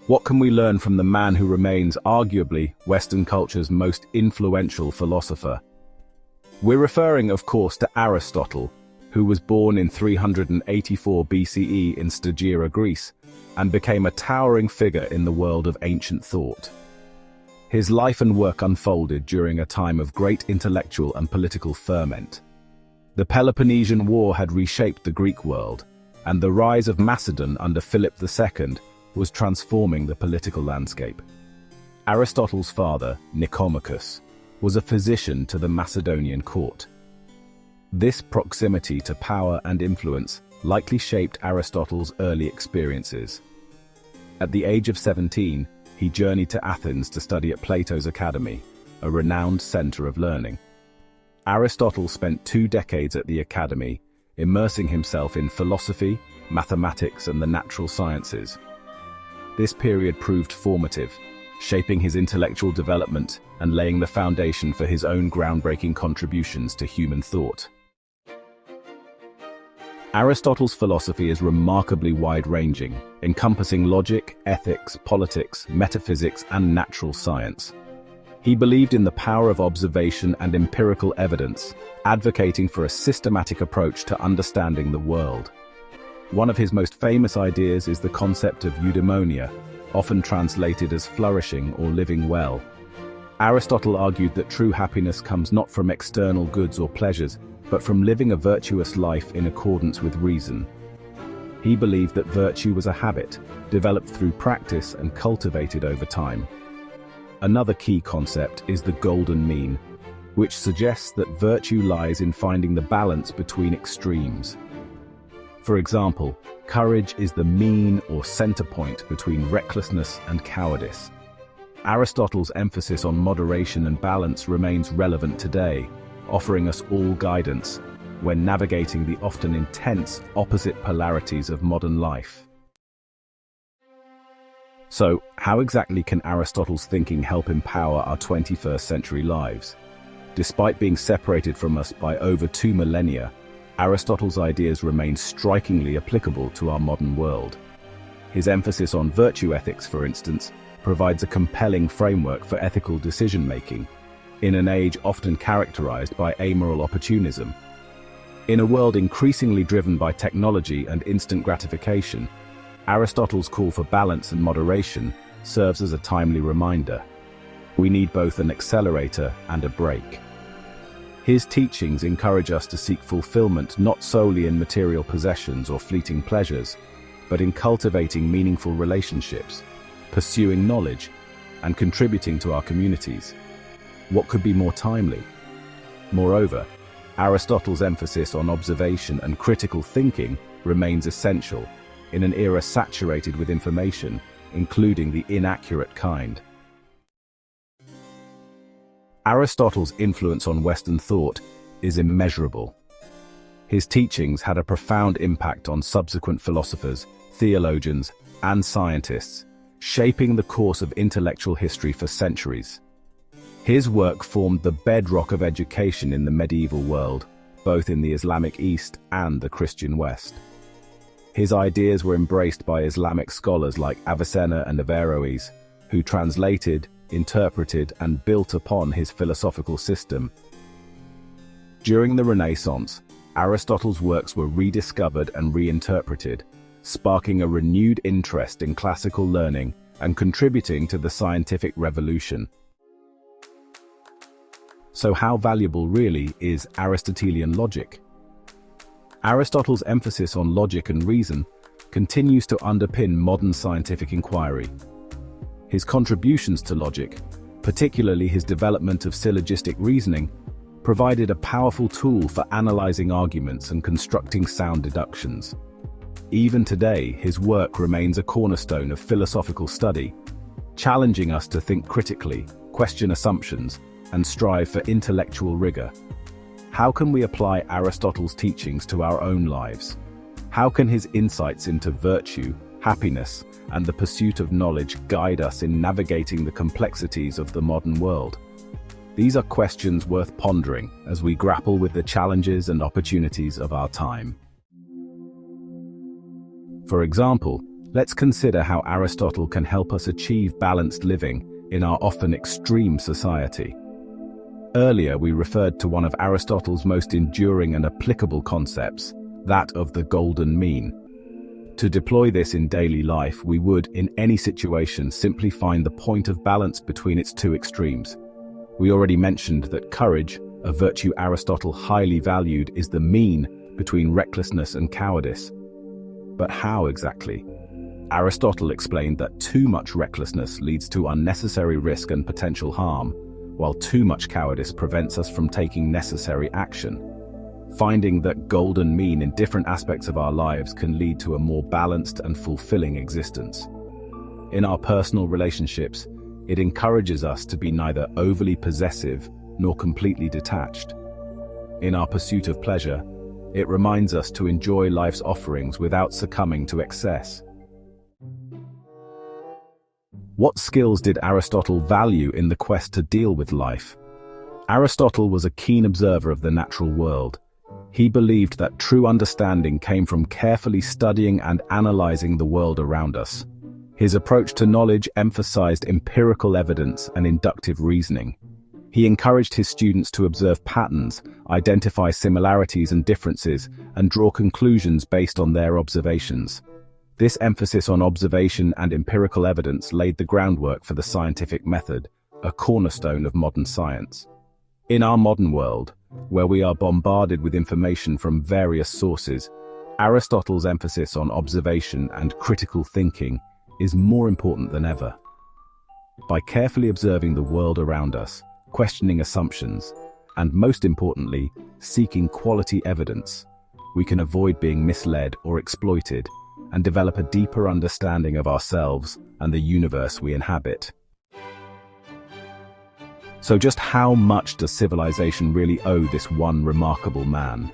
What can we learn from the man who remains arguably Western culture's most influential philosopher? We're referring, of course, to Aristotle, who was born in 384 BCE in Stagira, Greece, and became a towering figure in the world of ancient thought. His life and work unfolded during a time of great intellectual and political ferment. The Peloponnesian War had reshaped the Greek world, and the rise of Macedon under Philip II was transforming the political landscape. Aristotle's father, Nicomachus, was a physician to the Macedonian court. This proximity to power and influence likely shaped Aristotle's early experiences. At the age of 17, he journeyed to Athens to study at Plato's Academy, a renowned center of learning. Aristotle spent 2 decades at the Academy, immersing himself in philosophy, mathematics, and the natural sciences. This period proved formative, shaping his intellectual development and laying the foundation for his own groundbreaking contributions to human thought. Aristotle's philosophy is remarkably wide-ranging, encompassing logic, ethics, politics, metaphysics, and natural science. He believed in the power of observation and empirical evidence, advocating for a systematic approach to understanding the world. One of his most famous ideas is the concept of eudaimonia, often translated as flourishing or living well. Aristotle argued that true happiness comes not from external goods or pleasures, but from living a virtuous life in accordance with reason. He believed that virtue was a habit, developed through practice and cultivated over time. Another key concept is the golden mean, which suggests that virtue lies in finding the balance between extremes. For example, courage is the mean or center point between recklessness and cowardice. Aristotle's emphasis on moderation and balance remains relevant today, offering us all guidance when navigating the often intense opposite polarities of modern life. So, how exactly can Aristotle's thinking help empower our 21st century lives? Despite being separated from us by over 2 millennia, Aristotle's ideas remain strikingly applicable to our modern world. His emphasis on virtue ethics, for instance, provides a compelling framework for ethical decision-making, in an age often characterized by amoral opportunism. In a world increasingly driven by technology and instant gratification, Aristotle's call for balance and moderation serves as a timely reminder. We need both an accelerator and a brake. His teachings encourage us to seek fulfillment not solely in material possessions or fleeting pleasures, but in cultivating meaningful relationships, pursuing knowledge, and contributing to our communities. What could be more timely? Moreover, Aristotle's emphasis on observation and critical thinking remains essential in an era saturated with information, including the inaccurate kind. Aristotle's influence on Western thought is immeasurable. His teachings had a profound impact on subsequent philosophers, theologians, and scientists, shaping the course of intellectual history for centuries. His work formed the bedrock of education in the medieval world, both in the Islamic East and the Christian West. His ideas were embraced by Islamic scholars like Avicenna and Averroes, who translated, interpreted, and built upon his philosophical system. During the Renaissance, Aristotle's works were rediscovered and reinterpreted, sparking a renewed interest in classical learning and contributing to the scientific revolution. So how valuable really is Aristotelian logic? Aristotle's emphasis on logic and reason continues to underpin modern scientific inquiry. His contributions to logic, particularly his development of syllogistic reasoning, provided a powerful tool for analyzing arguments and constructing sound deductions. Even today, his work remains a cornerstone of philosophical study, challenging us to think critically, question assumptions, and strive for intellectual rigor. How can we apply Aristotle's teachings to our own lives? How can his insights into virtue, happiness, and the pursuit of knowledge guide us in navigating the complexities of the modern world? These are questions worth pondering as we grapple with the challenges and opportunities of our time. For example, let's consider how Aristotle can help us achieve balanced living in our often extreme society. Earlier, we referred to one of Aristotle's most enduring and applicable concepts, that of the golden mean. To deploy this in daily life, we would, in any situation, simply find the point of balance between its two extremes. We already mentioned that courage, a virtue Aristotle highly valued, is the mean between recklessness and cowardice. But how exactly? Aristotle explained that too much recklessness leads to unnecessary risk and potential harm, while too much cowardice prevents us from taking necessary action. Finding that golden mean in different aspects of our lives can lead to a more balanced and fulfilling existence. In our personal relationships, it encourages us to be neither overly possessive nor completely detached. In our pursuit of pleasure, it reminds us to enjoy life's offerings without succumbing to excess. What skills did Aristotle value in the quest to deal with life? Aristotle was a keen observer of the natural world. He believed that true understanding came from carefully studying and analyzing the world around us. His approach to knowledge emphasized empirical evidence and inductive reasoning. He encouraged his students to observe patterns, identify similarities and differences, and draw conclusions based on their observations. This emphasis on observation and empirical evidence laid the groundwork for the scientific method, a cornerstone of modern science. In our modern world, where we are bombarded with information from various sources, Aristotle's emphasis on observation and critical thinking is more important than ever. By carefully observing the world around us, questioning assumptions, and most importantly, seeking quality evidence, we can avoid being misled or exploited and develop a deeper understanding of ourselves and the universe we inhabit. So just how much does civilization really owe this one remarkable man?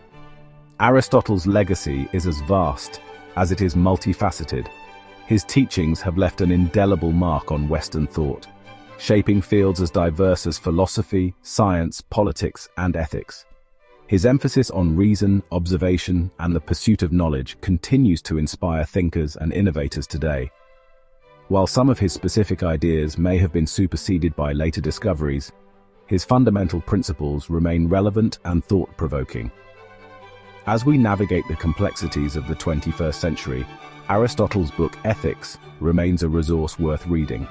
Aristotle's legacy is as vast as it is multifaceted. His teachings have left an indelible mark on Western thought, shaping fields as diverse as philosophy, science, politics, and ethics. His emphasis on reason, observation, and the pursuit of knowledge continues to inspire thinkers and innovators today. While some of his specific ideas may have been superseded by later discoveries, his fundamental principles remain relevant and thought-provoking. As we navigate the complexities of the 21st century, Aristotle's book Ethics remains a resource worth reading.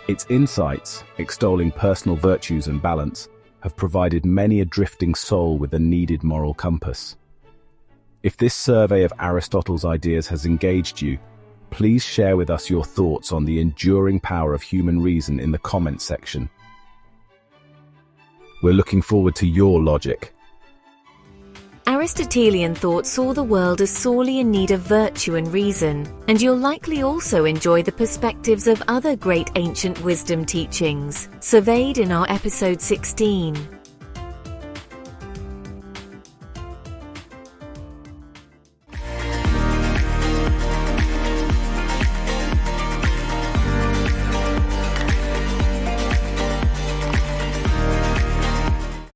Its insights, extolling personal virtues and balance, have provided many a drifting soul with a needed moral compass. If this survey of Aristotle's ideas has engaged you, please share with us your thoughts on the enduring power of human reason in the comments section. We're looking forward to your logic. Aristotelian thought saw the world as sorely in need of virtue and reason, and you'll likely also enjoy the perspectives of other great ancient wisdom teachings, surveyed in our episode 16.